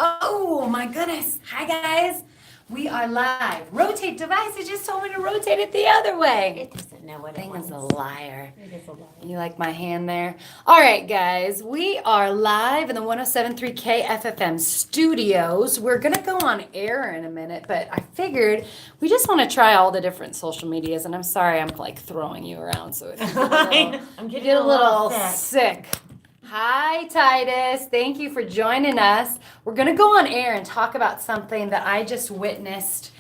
Oh my goodness. Hi guys. We are live. Rotate device. It just told me to rotate it the other way. It doesn't know what it Thing wants. is a liar. It is a liar. You like my hand there? All right, guys. We are live in the 107.3 KFFM studios. We're going to go on air in a minute, but I figured we just want to try all the different social medias. And I'm sorry I'm like throwing you around. So if you I'm getting get a little sick. sick. Hi, Titus. Thank you for joining us. We're going to go on air and talk about something that I just witnessed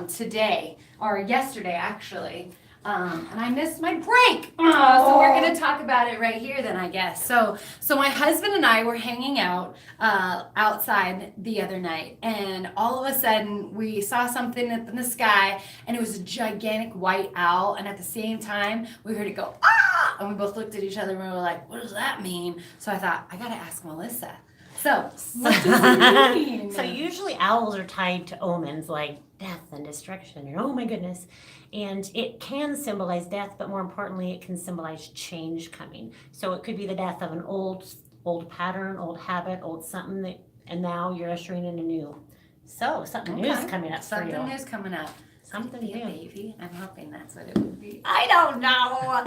today, or yesterday, actually. And I missed my break. So we're going to talk about it right here then, I guess. So my husband and I were hanging out outside the other night, and all of a sudden we saw something up in the sky, and it was a gigantic white owl, and at the same time we heard it go, ah! And we both looked at each other and we were like, what does that mean? So I thought, I got to ask Melissa. So, what does it mean? So usually owls are tied to omens like death and destruction and oh my goodness. And it can symbolize death, but more importantly, it can symbolize change coming. So it could be the death of an old pattern, old habit, old something that, and now you're ushering in a new. So something new is coming up for you. Something new's coming up. Something Be a new. baby. I'm hoping that's what it would be. I don't know.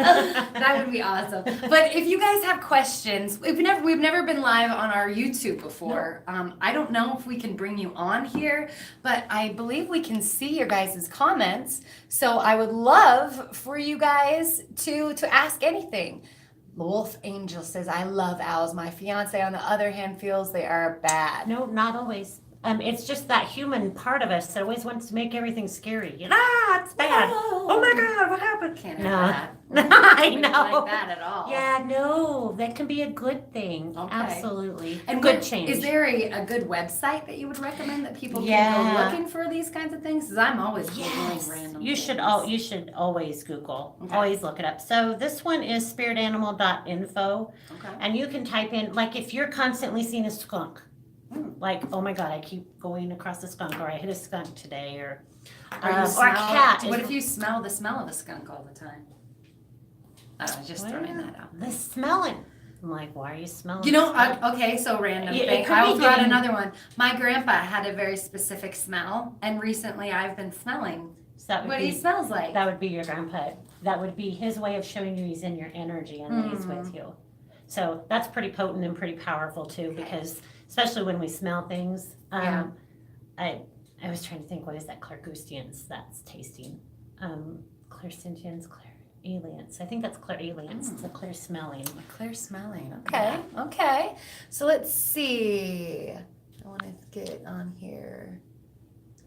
That would be awesome. But if you guys have questions, we've never been live on our YouTube before. No. I don't know if we can bring you on here, but I believe we can see your guys' comments. So I would love for you guys to ask anything. Wolf Angel says, I love owls. My fiance, on the other hand, feels they are bad. No, not always. It's just that human part of us that always wants to make everything scary. It's bad. No. Oh my God, what happened? Can't No. have that. I Don't know. like that at all. Yeah, no, that can be a good thing. Okay. Absolutely. And good change. Is there a good website that you would recommend that people can Yeah. go looking for these kinds of things? Because I'm always Googling Yes. random You things. should always Google. Okay. Always look it up. So this one is spiritanimal.info. Okay. And you can type in, like if you're constantly seeing a skunk, Hmm. like, oh my God, I keep going across a skunk, or I hit a skunk today, or Or, you a smell, cat. What if you smell the smell of a skunk all the time? I don't know, just throwing that out. The smelling. I'm like, why are you smelling? You know, skunk? okay, so random Yeah, it thing. could I will be throw out getting- another one. My grandpa had a very specific smell, and recently I've been smelling So that would what be, he smells like. that would be your grandpa. That would be his way of showing you he's in your energy and that he's with you. So that's pretty potent and pretty powerful too, because especially when we smell things. Yeah. I was trying to think, what is that? Clairgoustians, that's tasting. Clairsentients, clairalients. I think that's clairalients. It's a clear smelling. Clear smelling. Okay. Okay. So let's see. I want to get on here.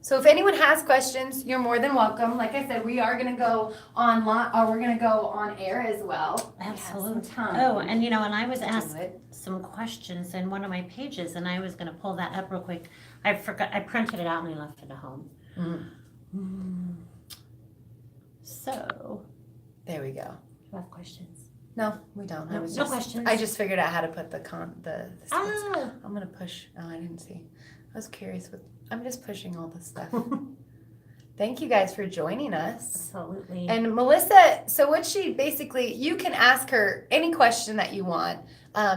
So if anyone has questions, you're more than welcome. Like I said, we are going to go online, or we're going to go on air as well. We have some Absolutely. time Oh, and and I was to do asked it. some questions in one of my pages, and I was going to pull that up real quick. I forgot. I printed it out and I left it at home. So, There we go. do you have questions? No, we don't. No questions. I just figured out how to put the spots. Ah. I'm going to push. Oh, I didn't see. I was curious I'm just pushing all this stuff. Thank you guys for joining us. Absolutely. And Melissa, so what she basically, you can ask her any question that you want.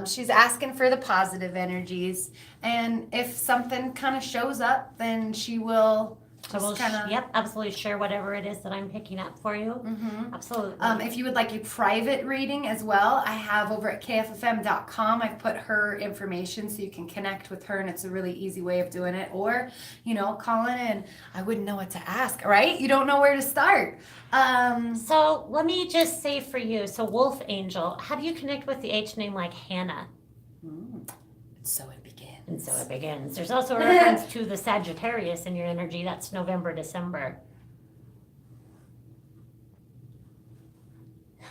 She's asking for the positive energies. And if something kind of shows up, then she will So we'll just kind of. yep, absolutely share whatever it is that I'm picking up for you. Mm-hmm. Absolutely. If you would like a private reading as well, I have over at kffm.com. I've put her information so you can connect with her, and it's a really easy way of doing it. Or, calling in. I wouldn't know what to ask, right? You don't know where to start. So let me just say for you, so Wolf Angel, how do you connect with the H name like Hannah? So it begins. And so it begins. There's also a reference to the Sagittarius in your energy. That's November, December.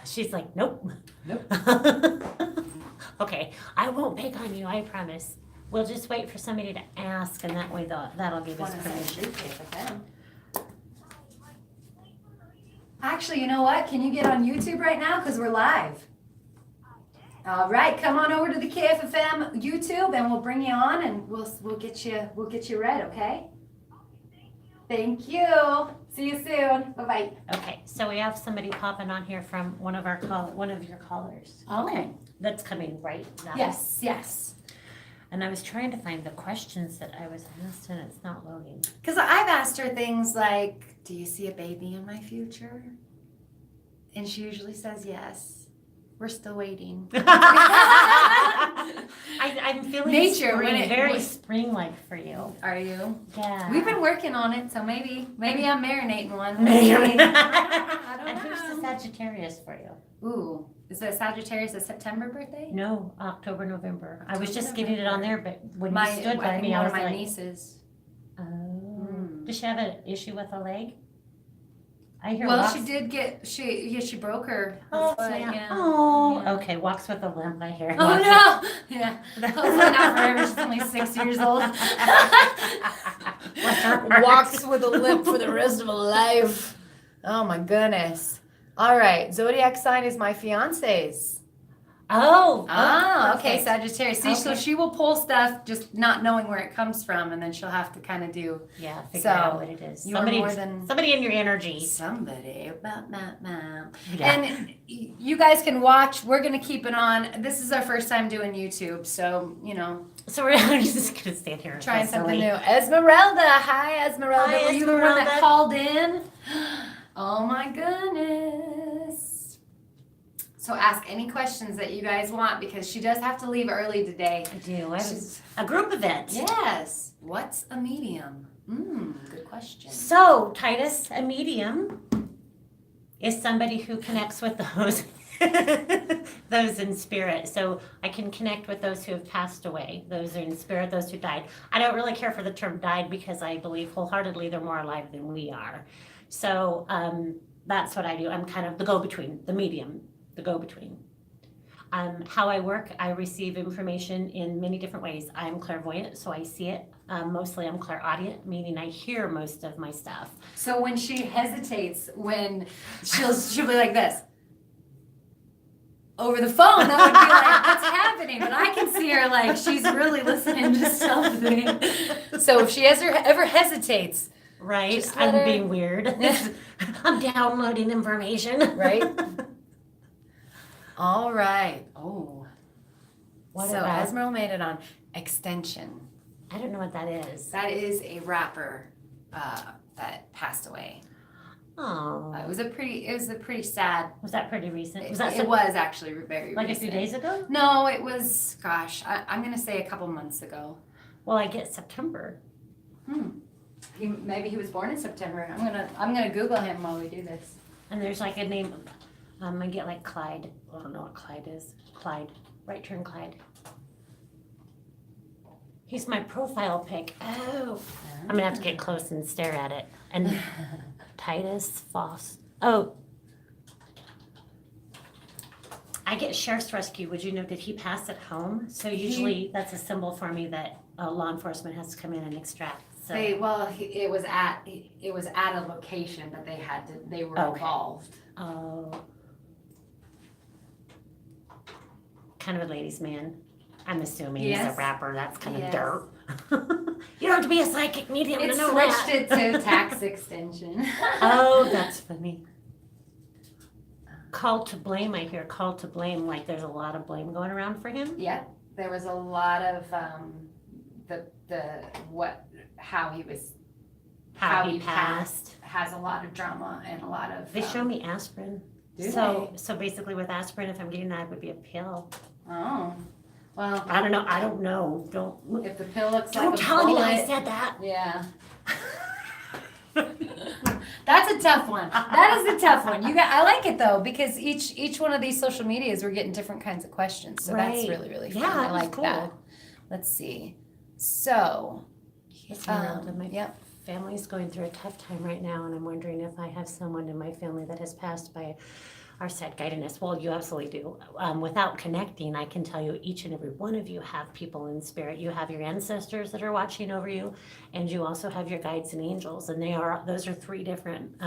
She's like, nope. Nope. Okay, I won't pick on you, I promise. We'll just wait for somebody to ask, and that way that'll give us permission. Actually, you know what? Can you get on YouTube right now? Because we're live. All right, come on over to the KFFM YouTube, and we'll bring you on, and we'll get you read. Okay? Thank you. See you soon. Bye bye. Okay, so we have somebody popping on here from one of your callers. Oh. Okay, that's coming right now. Yes. And I was trying to find the questions that I was asked, and it's not loading. Because I've asked her things like, do you see a baby in my future? And she usually says yes. We're still waiting. I'm feeling Nature, spring, when it- very when- spring-like for you. Are you? Yeah. We've been working on it, so maybe I'm marinating one. Maybe. I And who's the don't know. Sagittarius for you? Ooh, is the Sagittarius a September birthday? No, October, November. I was October, just getting it on there, but when My, you stood I by think me, one I of was my like, nieces. oh. Mm. Does she have an issue with a leg? I hear Well, walks. she did get she broke her Oh, foot, yeah. yeah. Oh, Yeah. okay. Walks with a limp. I hear. Oh no! Yeah. Hopefully not forever. She's only 6 years old. Bless her heart. Walks with a limp for the rest of her life. Oh my goodness. All right. Zodiac sign is my fiance's. Oh. Okay, perfect. Sagittarius. See, so Okay. she will pull stuff just not knowing where it comes from, and then she'll have to kind of do Yeah, figure So, out what it is. you are more than Somebody in your energy. somebody about my mom. Yeah. And you guys can watch. We're gonna keep it on. This is our first time doing YouTube, so So we're just gonna stand here and trying feel something silly. new. Esmeralda, hi Esmeralda. Hi, Were you the one that Esmeralda. called in? Oh my goodness. So ask any questions that you guys want because she does have to leave early today. I do. She's- A group event. Yes. What's a medium? Good question. So, Titus, a medium is somebody who connects with those those in spirit. So I can connect with those who have passed away, those in spirit, those who died. I don't really care for the term died because I believe wholeheartedly they're more alive than we are. So that's what I do. I'm kind of the go-between, the medium, the go-between. How I work, I receive information in many different ways. I'm clairvoyant, so I see it. Mostly I'm clairaudient, meaning I hear most of my stuff. So when she hesitates, when she'll be like this. Over the phone, that would be like, what's happening? But I can see her like she's really listening to something. So if she ever hesitates, Right? Just let I'm her- being weird. I'm downloading information. right? All right. Oh. What So about? Esmeralda made it on extension. I don't know what that is. That is a rapper that passed away. Oh, It was a pretty sad. was that pretty recent? It Was that was actually very like a recent. few days ago? No, it was. Gosh, I'm gonna say a couple months ago. Well, I get September. Maybe he was born in September. I'm gonna Google him while we do this. And there's like a name. I get like Clyde. I don't know what Clyde is. Clyde. Right turn Clyde. He's my profile pic. Oh. I'm gonna have to get close and stare at it. And Titus Foss. Oh. I get Sheriff's Rescue. Would you know, did he pass at home? So usually that's a symbol for me that law enforcement has to come in and extract. So It was at a location that they were Okay. involved. oh. Kind of a ladies' man. I'm assuming he's Yes. a rapper. That's kind of Yes. dirt. You don't have to be a psychic medium It to know switched that. it to tax extension. Oh, that's funny. Call to blame, I hear. Call to blame, like there's a lot of blame going around for him. Yeah, there was a lot of how he was How How he he passed. has a lot of drama and a lot of. They show me aspirin. Do So basically with aspirin, if I'm getting that, it would be a pill. Oh, well, I don't know. Don't if the pill looks don't like a tell me that I bullet, said that. yeah. That's a tough one. That is a tough one. I like it though because each one of these social medias we're getting different kinds of questions, so that's Right. really fun. Yeah, I that was like cool. that. Let's see. So, Esmeralda, my yep. family's going through a tough time right now, and I'm wondering if I have someone in my family that has passed by our sad guidance. Well, you absolutely do. Without connecting, I can tell you each and every one of you have people in spirit. You have your ancestors that are watching over you, and you also have your guides and angels, and those are three different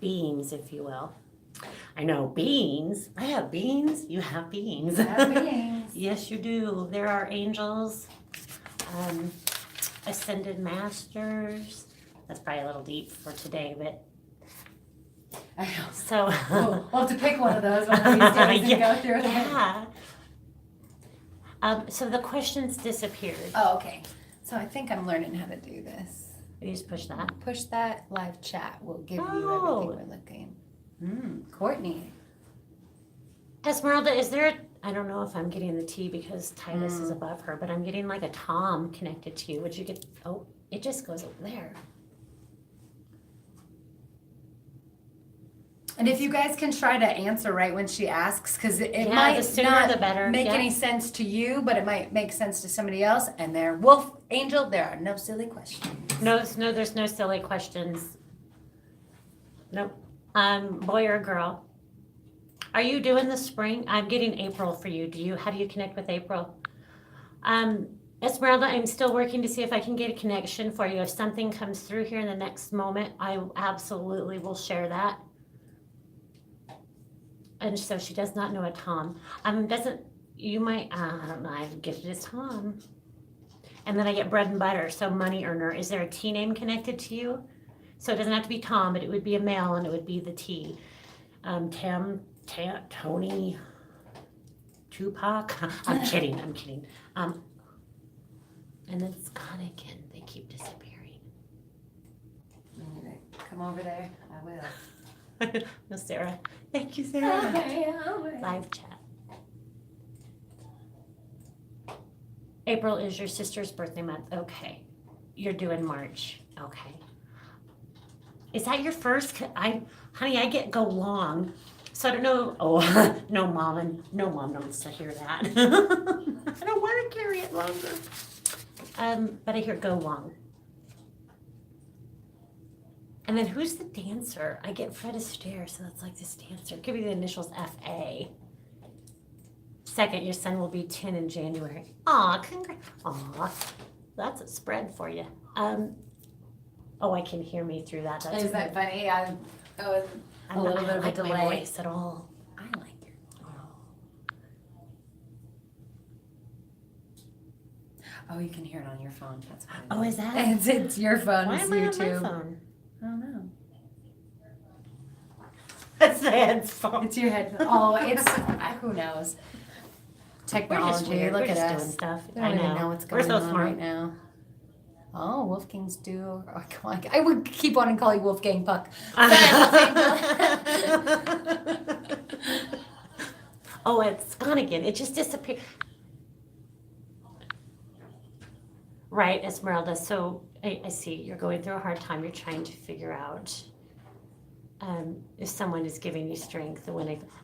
beings, if you will. I know, beings. I have beings. You have beings. Yes, you do. There are angels, ascended masters. That's probably a little deep for today, but I know. so. We'll have to pick one of those one of these days and go through them. Yeah. So the questions disappeared. Oh, okay. So I think I'm learning how to do this. You just push that. Push that live chat. Will give you Oh. everything we're looking. Courtney. Esmeralda, is there, I don't know if I'm getting the T because Titus is above her, but I'm getting like a Tom connected to you. Would you get, oh, it just goes over there. And if you guys can try to answer right when she asks, because it Yeah, might the sooner not the better. make Yeah. any sense to you, but it might make sense to somebody else. And there, Wolf Angel, there are no silly questions. No, there's no silly questions. Nope. Boy or girl? Are you doing the spring? I'm getting April for you. How do you connect with April? Esmeralda, I'm still working to see if I can get a connection for you. If something comes through here in the next moment, I absolutely will share that. And so she does not know a Tom. You might, I don't know, I've gifted as Tom. And then I get bread and butter, so money earner. Is there a T name connected to you? So it doesn't have to be Tom, but it would be a male and it would be the T. Tony, Tupac. I'm kidding. And then it's gone again. They keep disappearing. I'm gonna come over there. I will. No, Sarah. Thank you, Sarah. Live chat. April is your sister's birthday month. Okay. You're due in March. Okay. Is that your first? Honey, I go long. So I don't know. Oh, no, mom wants to hear that. I don't want to carry it longer. But I hear go long. And then who's the dancer? I get Fred Astaire, so that's like this dancer. Could be the initials FA. Second, your son will be 10 in January. Aw, congrats. Aw, that's a spread for you. Oh, I can hear me through that. That's Is that funny? I'm a little bit of a delay. My voice at all. I like it. Oh, you can hear it on your phone. That's fine. Oh, is that? It's your phone. Why It's am I on YouTube. my phone? I don't know. It's the headphone. It's your headphone. Oh, it's who knows? Technology. Weird. Look We're at just us. doing stuff. We don't even know what's We're going so on smart. right now. Oh, Wolfgang's due. Oh, come on. I would keep wanting to call you Wolfgang Puck. Oh, it's gone again. It just disappeared. Right, Esmeralda. So I see you're going through a hard time. You're trying to figure out if someone is giving you strength.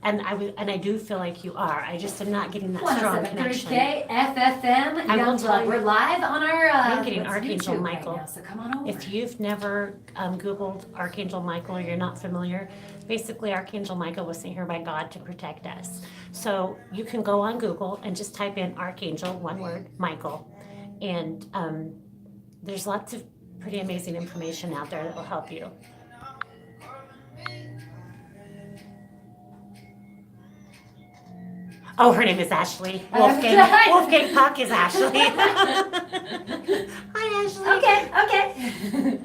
And I do feel like you are. I just am not getting that strong connection. 107.3K FFM. I will tell you. We're live on our. I'm getting what's Archangel YouTube Michael. Right now, so come on over. If you've never Googled Archangel Michael, or you're not familiar, basically Archangel Michael was sent here by God to protect us. So you can go on Google and just type in Archangel, one word, Michael. And there's lots of pretty amazing information out there that will help you. Oh, her name is Ashley. Wolfgang Puck is Ashley. Hi, Ashley. Okay.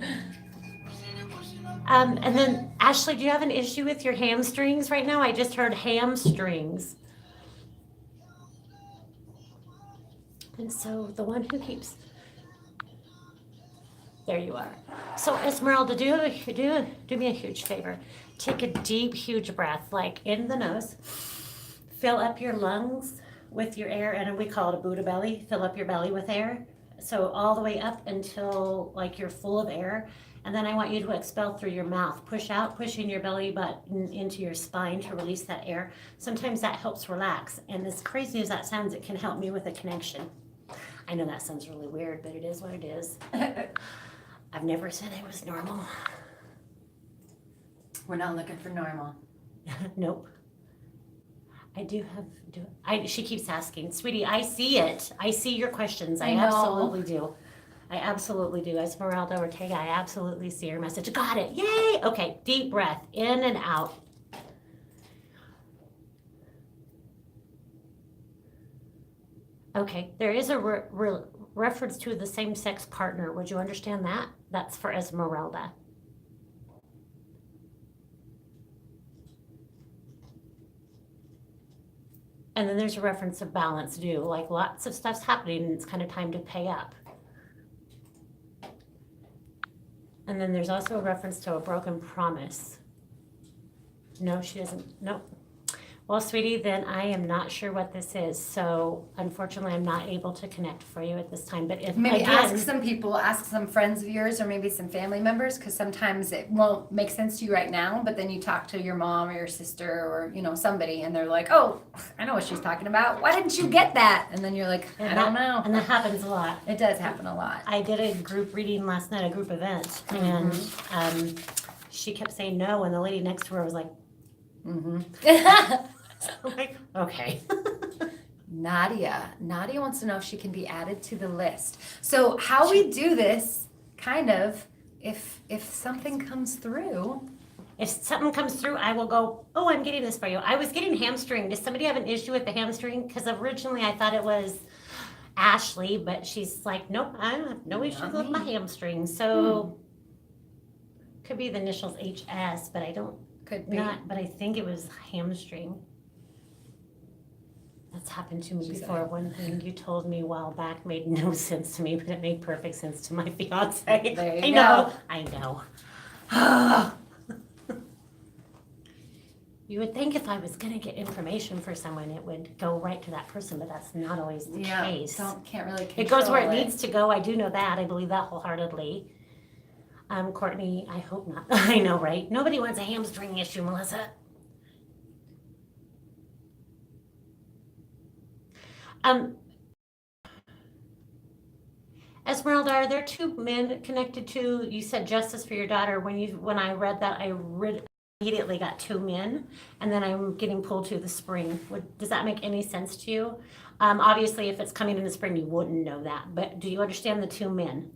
And then, Ashley, do you have an issue with your hamstrings right now? I just heard hamstrings. And so the one who keeps, there you are. So Esmeralda, do me a huge favor. Take a deep, huge breath, like in the nose. Fill up your lungs with your air, and we call it a Buddha belly. Fill up your belly with air. So all the way up until like you're full of air. And then I want you to expel through your mouth. Push out, pushing your belly button into your spine to release that air. Sometimes that helps relax. And as crazy as that sounds, it can help me with a connection. I know that sounds really weird, but it is what it is. I've never said I was normal. We're not looking for normal. Nope. She keeps asking, sweetie, I see it. I see your questions. I absolutely do. I absolutely do. Esmeralda Ortega, I absolutely see your message. Got it. Yay. Okay, deep breath in and out. Okay, there is a reference to the same-sex partner. Would you understand that? That's for Esmeralda. And then there's a reference of balance due, like lots of stuff's happening and it's kind of time to pay up. And then there's also a reference to a broken promise. No, she doesn't, nope. Well, sweetie, then I am not sure what this is. So unfortunately, I'm not able to connect for you at this time. But if Maybe again, ask some people, ask some friends of yours, or maybe some family members, because sometimes it won't make sense to you right now. But then you talk to your mom or your sister or somebody, and they're like, "Oh, I know what she's talking about. Why didn't you get that?" And then you're like, "I don't know." And that happens a lot. It does happen a lot. I did a group reading last night, a group event, and she kept saying no, and the lady next to her was like, I'm like, okay. Nadia wants to know if she can be added to the list. So how we do this, kind of, if something comes through. If something comes through, I will go, oh, I'm getting this for you. I was getting hamstring. Does somebody have an issue with the hamstring? Because originally I thought it was Ashley, but she's like, nope, I have no issues with my hamstring. So could be the initials HS, but I don't. Could be. But I think it was hamstring. That's happened to me before. One thing you told me a while back made no sense to me, but it made perfect sense to my fiance. There you go. I know. You would think if I was going to get information for someone, it would go right to that person, but that's not always the case. Can't really control it goes where it needs to go. I do know that. I believe that wholeheartedly. Courtney, I hope not. I know, right? Nobody wants a hamstring issue, Melissa. Esmeralda, are there two men connected to, you said justice for your daughter. When I read that, I immediately got two men, and then I'm getting pulled to the spring. Does that make any sense to you? Obviously, if it's coming in the spring, you wouldn't know that, but do you understand the two men?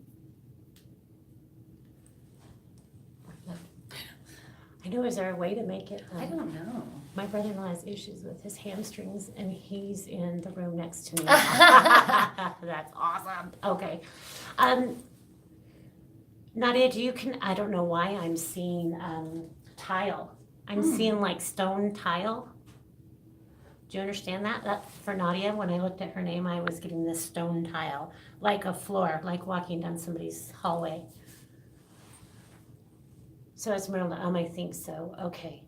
I know, is there a way to make it? I don't know. My brother-in-law has issues with his hamstrings, and he's in the room next to me. That's awesome. Okay. Nadia, I don't know why I'm seeing tile. I'm seeing like stone tile. Do you understand that? That for Nadia, when I looked at her name, I was getting this stone tile, like a floor, like walking down somebody's hallway. So Esmeralda, I think so. Okay.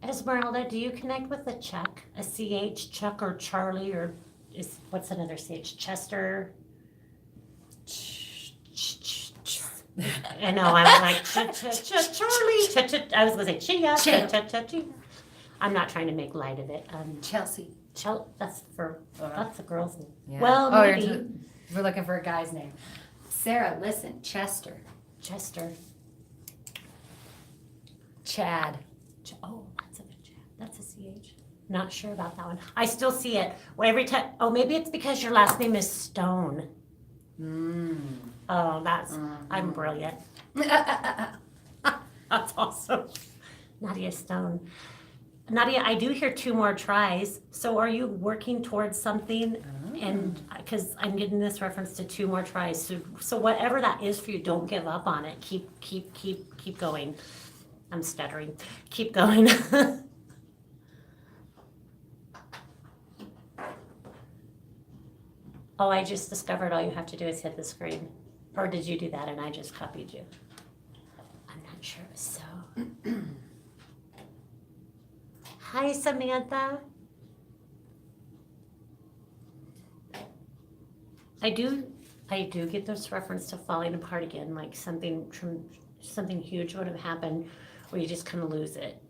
Esmeralda, do you connect with a Chuck? A CH, Chuck or Charlie, or what's another CH? Chester? I know, I was like, Charlie. I was going to say Chia. I'm not trying to make light of it. Chelsea. That's a girl's name. Yeah. Well, maybe. We're looking for a guy's name. Sarah, listen. Chester. Chad. Oh, that's a good Chad. That's a CH. Not sure about that one. I still see it. Well, every time. Oh, maybe it's because your last name is Stone. Oh, I'm brilliant. That's awesome. Nadia Stone. Nadia, I do hear 2 more tries. So are you working towards something? And because I'm getting this reference to 2 more tries. So whatever that is for you, don't give up on it. Keep going. I'm stuttering. Keep going. Oh, I just discovered all you have to do is hit the screen. Or did you do that and I just copied you? I'm not sure. So, hi, Samantha. I do get this reference to falling apart again, like something huge would have happened where you just kind of lose it.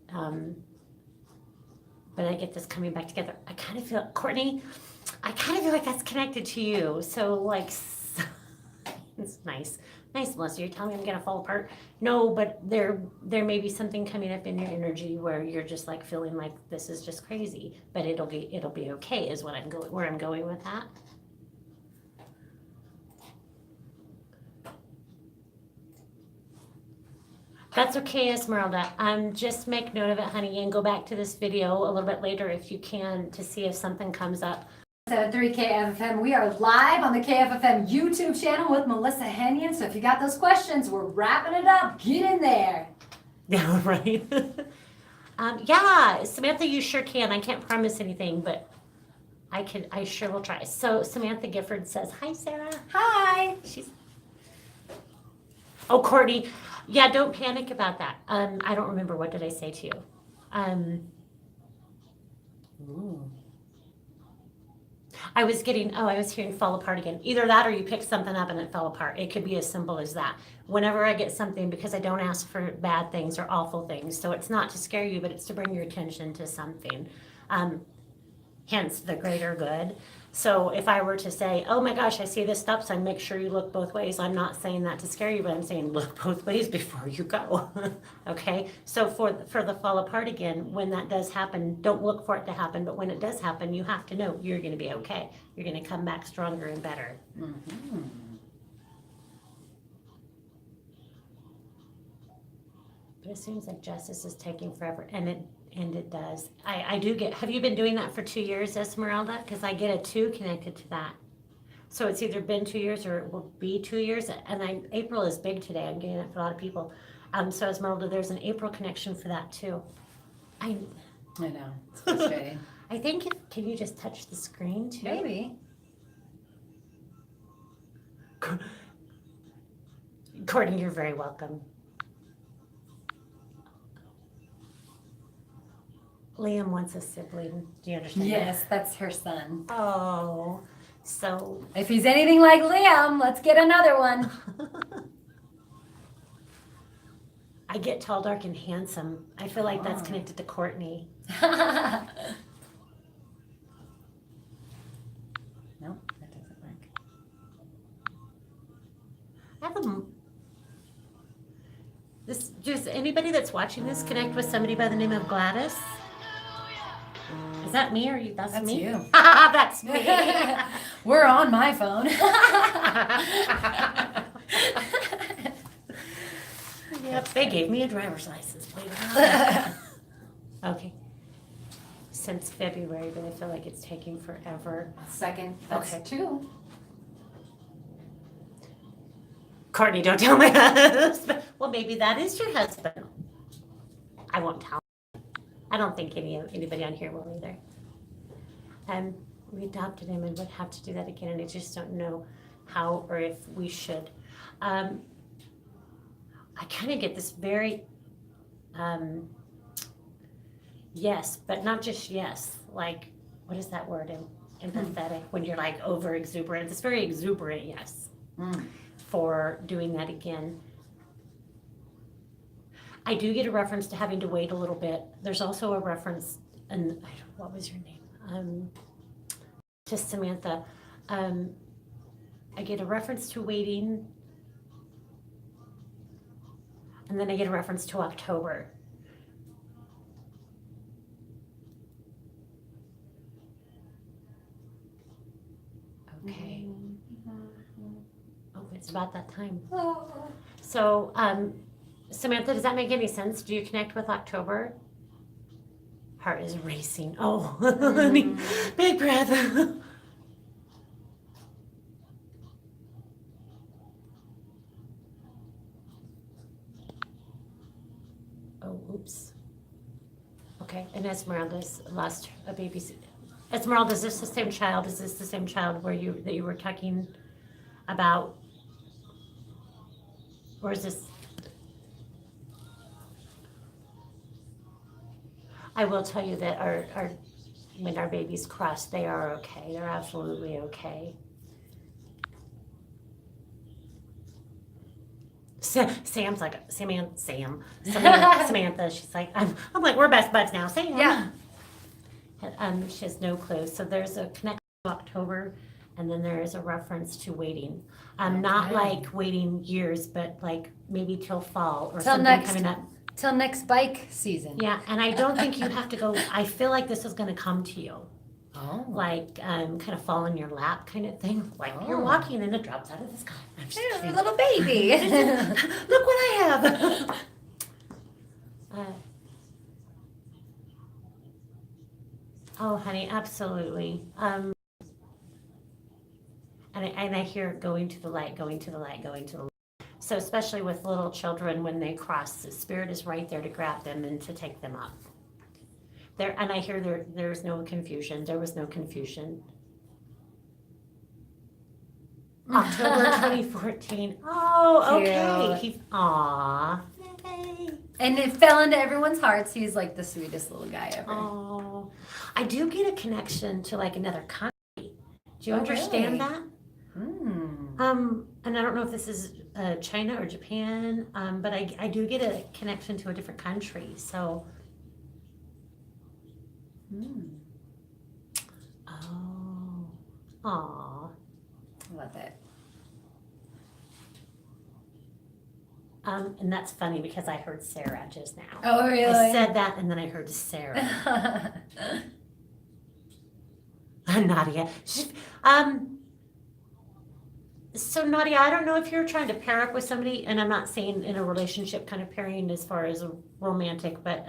But I get this coming back together. I kind of feel, Courtney, like that's connected to you. So like, it's nice, Melissa. You're telling me I'm gonna fall apart? No, but there may be something coming up in your energy where you're just like feeling like this is just crazy. But it'll be okay. Is where I'm going with that. That's okay, Esmeralda. Just make note of it, honey, and go back to this video a little bit later if you can to see if something comes up. 7.3 KFFM. We are live on the KFFM YouTube channel with Melissa Henyan. So if you got those questions, we're wrapping it up. Get in there. Yeah, right. Yeah, Samantha, you sure can. I can't promise anything, but I sure will try. So Samantha Gifford says, "Hi, Sarah." Hi. She's. Oh, Courtney. Yeah, don't panic about that. I don't remember, what did I say to you? Ooh. I was hearing fall apart again. Either that or you picked something up and it fell apart. It could be as simple as that. Whenever I get something, because I don't ask for bad things or awful things, so it's not to scare you, but it's to bring your attention to something. Hence the greater good. So if I were to say, oh my gosh, I see this stop sign, make sure you look both ways. I'm not saying that to scare you, but I'm saying look both ways before you go. Okay? So for the fall apart again, when that does happen, don't look for it to happen, but when it does happen, you have to know you're going to be okay. You're going to come back stronger and better. Mm-hmm. But it seems like justice is taking forever, and it does. I do get. Have you been doing that for 2 years, Esmeralda? Because I get a 2 connected to that. So it's either been 2 years or it will be 2 years. And April is big today. I'm getting it for a lot of people. So Esmeralda, there's an April connection for that too. I know. It's frustrating. I think. Can you just touch the screen too? Maybe. Courtney, you're very welcome. Liam wants a sibling. Do you understand? Yes, that's her son. That? Oh, so. If he's anything like Liam, let's get another one. I get tall, dark, and handsome. I feel like that's connected to Courtney. No, that doesn't work. I have just anybody that's watching this connect with somebody by the name of Gladys? Is that me or you? That's me? You. That's me. We're on my phone. Yep, they gave me a driver's license. Believe it or not. Okay. Since February, but I feel like it's taking forever. Second. That's Okay. 2. Courtney, don't tell my husband. Well, maybe that is your husband. I won't tell. I don't think anybody on here will either. We adopted him and would have to do that again, and I just don't know how or if we should. I kind of get this very yes, but not just yes. Like, what is that word in empathetic? When you're like over exuberant. It's very exuberant yes for doing that again. I do get a reference to having to wait a little bit. There's also a reference, and what was your name? To Samantha. I get a reference to waiting, and then I get a reference to October. Okay. Oh, it's about that time. So, Samantha, does that make any sense? Do you connect with October? Heart is racing. Oh, honey, big breath. Oh, oops. Okay, and Esmeralda's lost a baby. Esmeralda, is this the same child? Is this the same child that you were talking about? Or is this? I will tell you that when our babies cross, they are okay. They're absolutely okay. Sam's like Samantha. She's like, I'm like, we're best buds now. Sam. Yeah. She has no clue. So there's a connection to October, and then there is a reference to waiting. Not like waiting years, but like maybe till fall or something coming up. Till next bike season. Yeah, and I don't think you have to go. I feel like this is going to come to you. Oh. Like kind of fall in your lap kind of thing. Like you're walking and it drops out of the sky. I'm just There's a kidding. little baby. Look what I have. Oh, honey, absolutely. And I hear going to the light, going to the light, going to the light. So especially with little children, when they cross, the Spirit is right there to grab them and to take them up. There, and I hear there's no confusion. There was no confusion. October 2014. Oh, okay. Aw. Yay. And it fell into everyone's hearts. He's like the sweetest little guy ever. Oh, I do get a connection to like another country. Do you understand really? that? Hmm. And I don't know if this is China or Japan, but I do get a connection to a different country. So, oh, aw. Love it. And that's funny because I heard Sarah just now. Oh, really? I said that and then I heard Sarah. Nadia. So Nadia, I don't know if you're trying to pair up with somebody, and I'm not saying in a relationship kind of pairing as far as a romantic, but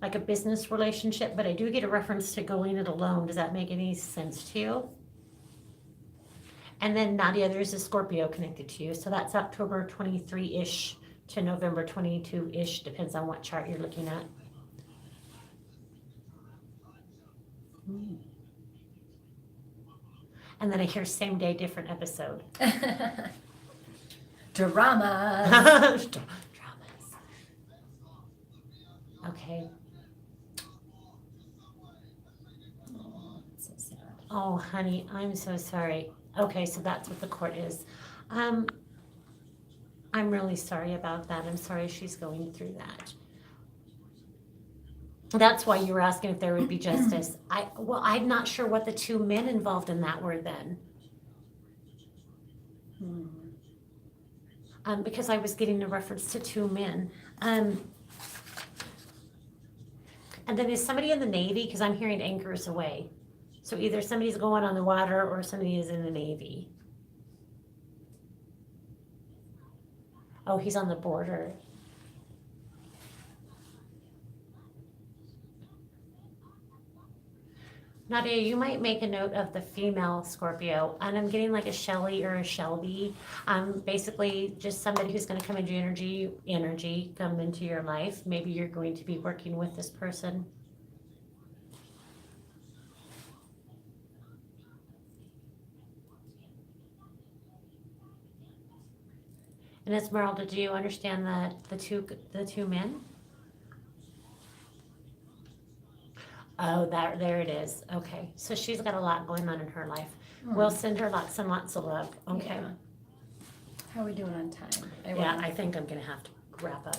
like a business relationship, but I do get a reference to going it alone. Does that make any sense to you? And then Nadia, there's a Scorpio connected to you. So that's October 23-ish to November 22-ish, depends on what chart you're looking at. And then I hear same day, different episode. Dramas. Dramas. Okay. Oh, so sad. Oh, honey, I'm so sorry. Okay, so that's what the court is. I'm really sorry about that. I'm sorry she's going through that. That's why you were asking if there would be justice. I'm not sure what the two men involved in that were then. Because I was getting a reference to two men. And then is somebody in the Navy? Because I'm hearing anchors away. So either somebody's going on the water or somebody is in the Navy. Oh, he's on the border. Nadia, you might make a note of the female Scorpio, and I'm getting like a Shelley or a Shelby. Basically just somebody who's going to come into your energy, come into your life. Maybe you're going to be working with this person. And Esmeralda, do you understand the two men? Oh, there it is. Okay, so she's got a lot going on in her life. We'll send her lots and lots of love. Okay. Yeah. How are we doing on time? I think I'm gonna have to wrap up.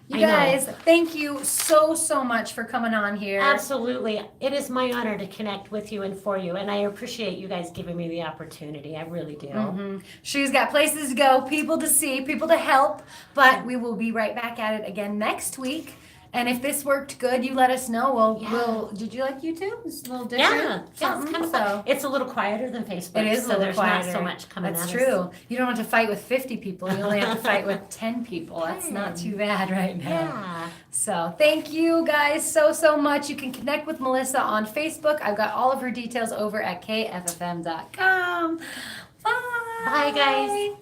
You I know. guys, thank you so much for coming on here. Absolutely. It is my honor to connect with you and for you, and I appreciate you guys giving me the opportunity. I really do. She's got places to go, people to see, people to help, but we will be right back at it again next week. And if this worked good, you let us know. Did you like YouTube? It's a little different. It's kind of fun. It's a little quieter than Facebook. It is a little there's quieter. not so much coming That's at true. us. You don't have to fight with 50 people. You only have to fight with 10 people. That's not too bad right now. Yeah. So thank you guys so much. You can connect with Melissa on Facebook. I've got all of her details over at kffm.com. Bye. Bye, guys.